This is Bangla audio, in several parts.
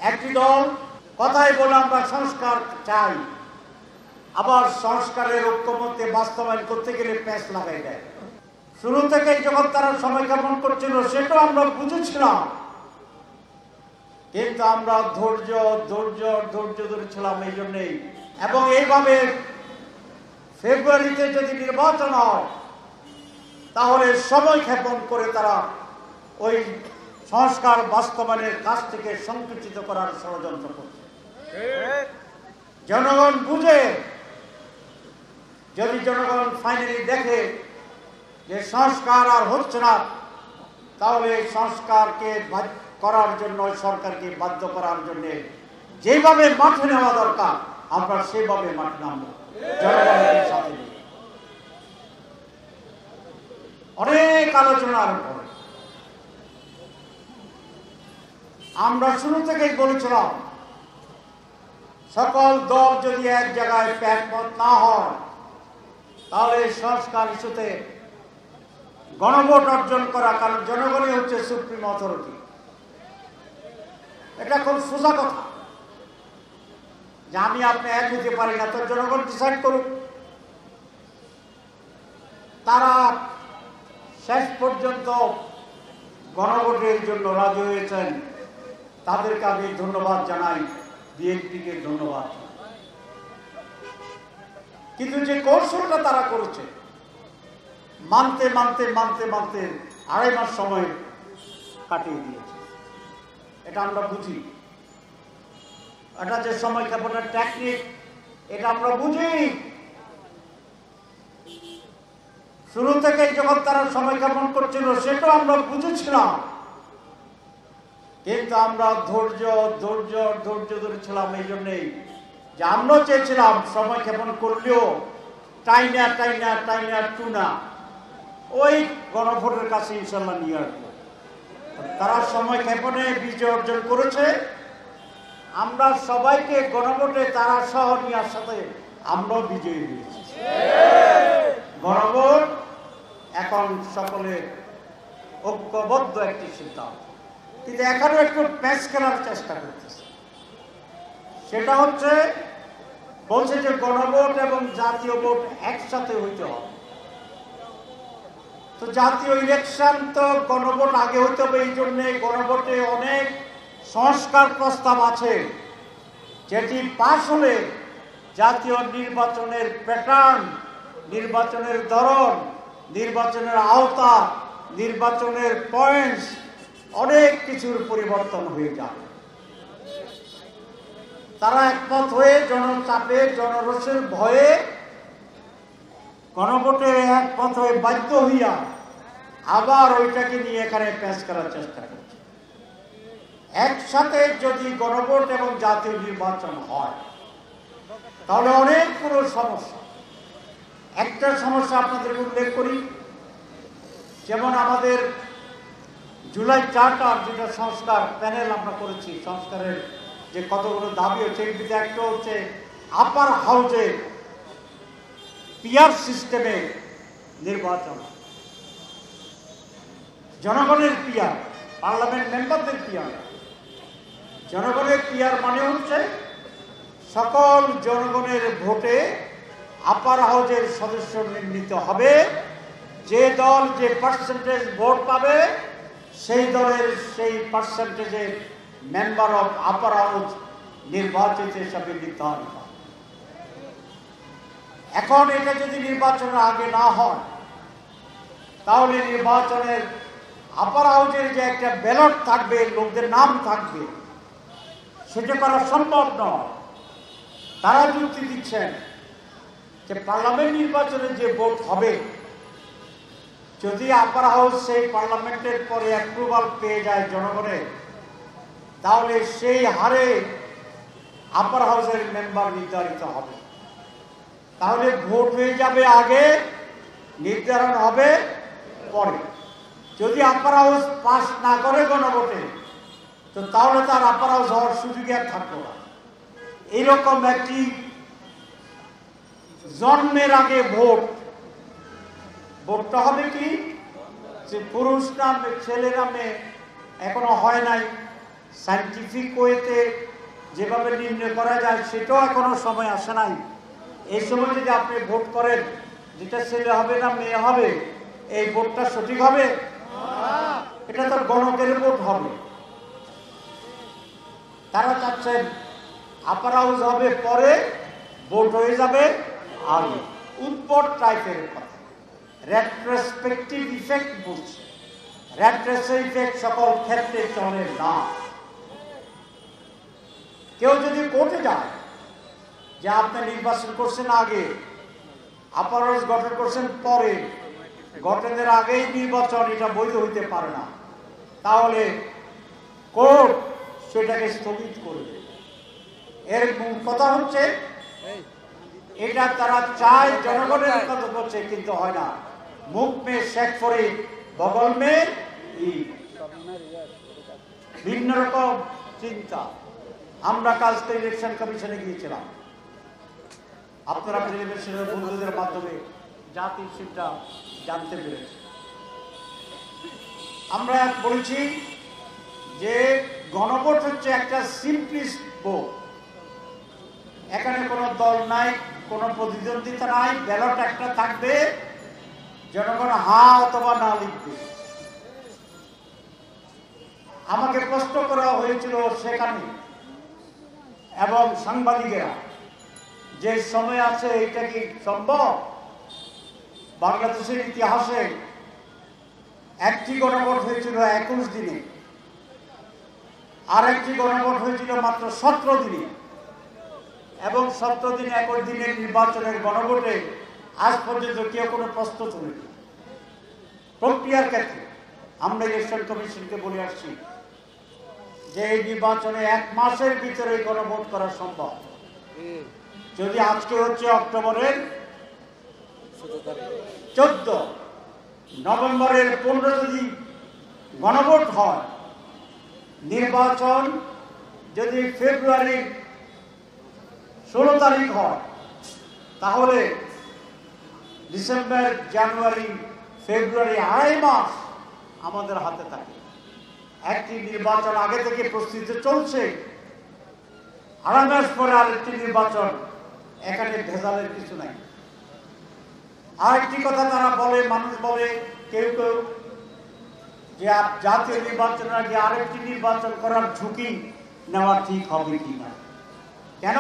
একটি দল কথাই বলে আমরা সংস্কার চাই, আবার সংস্কারের ঐক্যমত্যে বাস্তবায়ন করতে গেলে প্যাঁচ লাগাই দেয়। শুরু থেকেই যখন তারা সময় যাপন করছিল সেটাও আমরা বুঝেছিলাম, কিন্তু আমরা ধৈর্য ধরেছিলাম এই জন্যেই। এবং এইভাবে ফেব্রুয়ারিতে যদি নির্বাচন হয় তাহলে সময় ক্ষেপণ করে তারা ওই সংস্কার বাস্তবায়নের কাজ থেকে সংকুচিত করার ষড়যন্ত্র করছে। জনগণ বুঝে, যদি জনগণ ফাইনালি দেখে যে সংস্কার আর হচ্ছে না, তাহলে সংস্কারকে করার জন্য, সরকারকে বাধ্য করার জন্য যেভাবে মাঠে নেওয়া দরকার আমরা সেভাবে মাঠে নামব জনগণের সাথে। অনেক আলোচনার পরে আমরা শুরু থেকেই বলেছিলাম, সকল দল যদি এক জায়গায় একমত না হয় তাহলে সংস্কার ইস্যুতে গণভোট অর্জন করা, কারণ জনগণই হচ্ছে সুপ্রিম অথরিটি। এটা খুব সোজা কথা যে আমি আপনি এক হতে পারি না, তো জনগণ ডিসাইড করুক। তারা শেষ পর্যন্ত গণভোটের জন্য রাজি হয়েছেন, তাদেরকে আমি ধন্যবাদ জানাই, বিএনপিকে ধন্যবাদ। কিন্তু যে কৌশলটা তারা করেছে, মানতে মানতে মানতে মানতে 2.5 মাস সময় কাটিয়ে দিয়েছে। এটা আমরা বুঝি, এটা যে সময় ক্ষেপণের টেকনিক, এটা আমরা বুঝি। শুরু থেকে যখন তারা সময় ক্ষেপণ করছিল সেটাও আমরা বুঝেছিলাম, কিন্তু আমরা ধৈর্য ধরেছিলাম এই জন্যেই যে আমরা চেয়েছিলাম সময় ক্ষেপণ করলেও টাইনা টুনা ওই গণভোটের কাছে ইনশাল্লাহ নিয়ে আসবো। তারা সময় ক্ষেপণে বিজয় অর্জন করেছে। আমরা সবাইকে গণভোটে তারা সহ নেওয়ার সাথে আমরাও বিজয়ী হয়েছি। গণভোট এখন সকলে ঐক্যবদ্ধ একটি সিদ্ধান্ত, কিন্তু এখনো একটু প্যাঁচ খেলার চেষ্টা করতেছে। সেটা হচ্ছে বলছে যে গণভোট এবং জাতীয় ভোট একসাথে হইতে হবে। তো জাতীয় ইলেকশন তো গণভোট আগে হইতে হবে, এই জন্যে গণভোটে অনেক সংস্কার প্রস্তাব আছে, যেটি পাশ হলে জাতীয় নির্বাচনের প্যাটার্ন, নির্বাচনের ধরন, নির্বাচনের আওতা, নির্বাচনের পয়েন্টস অনেক কিছুর পরিবর্তন হয়ে যাবে। তারা একমত হয়ে জনচাপে, জনরোষের ভয়ে গণভোটে একমত হয়ে বাধ্য হইয়া আবার ওইটাকে নিয়ে এখানে প্যাঁচ করার চেষ্টা করছে। একসাথে যদি গণভোট এবং জাতীয় নির্বাচন হয় তাহলে অনেকগুলো সমস্যা। একটা সমস্যা আপনাদের উল্লেখ করি, যেমন আমাদের জুলাই চার্টার, যেটা সংস্কার প্যানেল আমরা করেছি, সংস্কারের যে কতগুলো দাবি হচ্ছে, এর ভিতরে একটা হচ্ছে আপার হাউসে পিআর সিস্টেমে নির্বাচন, জনগণের পিআর, পার্লামেন্ট মেম্বারদের পিআর। জনগণের পিআর মানে হচ্ছে সকল জনগণের ভোটে আপার হাউসের সদস্য নির্বাচিত হবে। যে দল যে পার্সেন্টেজ ভোট পাবে সেই দলের সেই পার্সেন্টেজের মেম্বার অফ আপার হাউস নির্বাচিত হিসাবে নির্ধারিত। এখন এটা যদি নির্বাচনের আগে না হয় তাহলে নির্বাচনের আপার হাউসের যে একটা ব্যালট থাকবে, লোকদের নাম থাকবে, সেটা করা সম্ভব নয়। তারা যুক্তি দিচ্ছেন যে পার্লামেন্ট নির্বাচনে যে ভোট হবে, যদি আপার হাউস সেই পার্লামেন্টের পরে অ্যাপ্রুভাল পেয়ে যায় জনগণের, তাহলে সেই হারে আপার হাউসের মেম্বার নির্ধারিত হবে। তাহলে ভোট হয়ে যাবে আগে, নির্ধারণ হবে পরে। যদি আপার হাউস পাস না করে গণভোটে, তো তাহলে তার আপার হাউস হওয়ার সুযোগ আর থাকবে না। এইরকম একটি জন্মের আগে ভোটটা হবে কি, যে পুরুষ নামে ছেলে নামে এখনো হয় নাই, সায়েন্টিফিক ওয়েতে যেভাবে নির্ণয় করা যায় সেটাও এখনো সময় আসে নাই। এই সময় যদি আপনি ভোট করেন যেটা ছেলে হবে না মেয়ে হবে, এই ভোটটা সঠিক হবে? এটা তো গণকের ভোট হবে। তারা চাচ্ছেন আপার হাউস হবে পরে, ভোট হয়ে যাবে আগে। উৎপট টাইপের কথা, রেট্রোস্পেক্টিভ ইফেক্ট বলছে। রেট্রোস্পেক্টিভ ইফেক্ট সকল ক্ষেত্রে চলে না। কেউ যদি কোর্টে যায় যে আপনি নির্বাচন করছেন আগে, আপার হাউস গঠন করছেন পরে, গঠনের আগেই নির্বাচন, এটা বৈধ হইতে পারে না, তাহলে কোর্ট সেটাকে স্থগিত করবে। এর মূল কথা হচ্ছে এটা তারা চায় জনগণের কথা করছে, কিন্তু হয় না। মুখ মে শেখ ফরিদ, বগল মে ভিন্ন রকম চিন্তা। আমরা কালকে ইলেকশন কমিশনে গিয়েছিলাম, আপনারা টেলিভিশনের বন্ধুদের মাধ্যমে জাতির সেটা জানতে পেরেছি। আমরা বলেছি যে গণভোট হচ্ছে একটা সিম্পলিস্ট ভোট। এখানে কোনো দল নাই, কোনো প্রতিদ্বন্দ্বিতা নাই, ব্যালট একটা থাকবে, জনগণ হা অথবা না লিখবে। আমাকে প্রশ্ন করা হয়েছিল সেখানে এবং সাংবাদিকেরা, যে সময় আছে এটা কি সম্ভব? বাংলাদেশের ইতিহাসে একটি গণভোট হয়েছিল 21 দিনে, আর একটি গণভোট হয়েছিল মাত্র 17 দিনে, এবং 17 দিন 21 দিনের নির্বাচনের গণভোটে আজ পর্যন্ত কেউ কোনো প্রশ্ন তুলেনি। প্রক্রিয়ার ক্ষেত্রে আমরা ইলেকশন কমিশনকে বলে আসছি যে এই নির্বাচনে 1 মাসের ভিতরে গণভোট করা সম্ভব। যদি আজকে হচ্ছে অক্টোবরের 14, নভেম্বরের 15 যদি গণভোট হয়, নির্বাচন যদি ফেব্রুয়ারির 16 তারিখ হয়, তাহলে ডিসেম্বর, জানুয়ারি, ফেব্রুয়ারি 2.5 মাস আমাদের হাতে থাকে। একটি নির্বাচন আগে থেকে প্রস্তুতি চলছে, 2.5 মাস পরে আরেকটি নির্বাচন, এখানে ভেজালের কিছু নাই। আরেকটি কথা তারা বলে, মানুষ বলে কেউ কেউ, যে জাতীয় নির্বাচনের আগে আরেকটি নির্বাচন করার ঝুঁকি নেওয়া ঠিক হবে কিনা। কেন?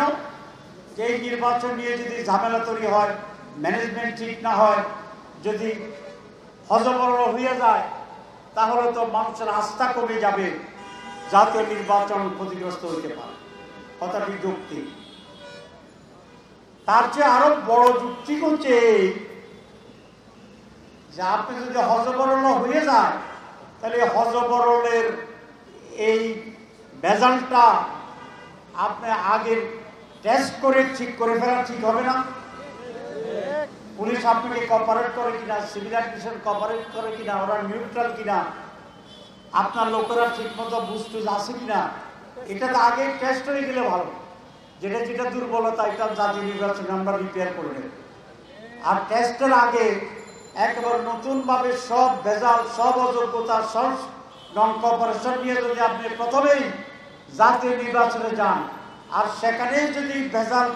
যে এই নির্বাচন নিয়ে যদি ঝামেলা তৈরি হয়, ম্যানেজমেন্ট ঠিক না হয়, যদি হজবরল হয়ে যায়, তাহলে তো মানুষের আস্থা কমে যাবে, জাতীয় নির্বাচন ক্ষতিগ্রস্ত হতে পারে। কথাটি যুক্তি। তার চেয়ে আরো বড় যুক্তি হচ্ছে যে আপনি যদি হজবরল হয়ে যায়, তাহলে হজবরলের এই রেজাল্টটা আপনি আগে টেস্ট করে ঠিক করে ফেলা ঠিক হবে না? পুলিশ আপনাকে কপারেট করে কিনা, সিভিল অ্যাডমিশন কপারেট করে কিনা, ওরা নিউট্রাল কিনা, আপনার লোকেরা ঠিক মতো বুঝটুজ আছে কিনা, এটা তো আগে টেস্ট হয়ে গেলে ভালো। যেটা যেটা দুর্বলতা, এটা জাতীয় নির্বাচনে আমরা রিপেয়ার করে নেব। আর টেস্টের আগে একেবারে নতুনভাবে সব ভেজাল, সব অযোগ্যতা, সব নন কপারেশন নিয়ে যদি আপনি প্রথমেই জাতীয় নির্বাচনে যান, আর সেখানেই যদি ভেজাল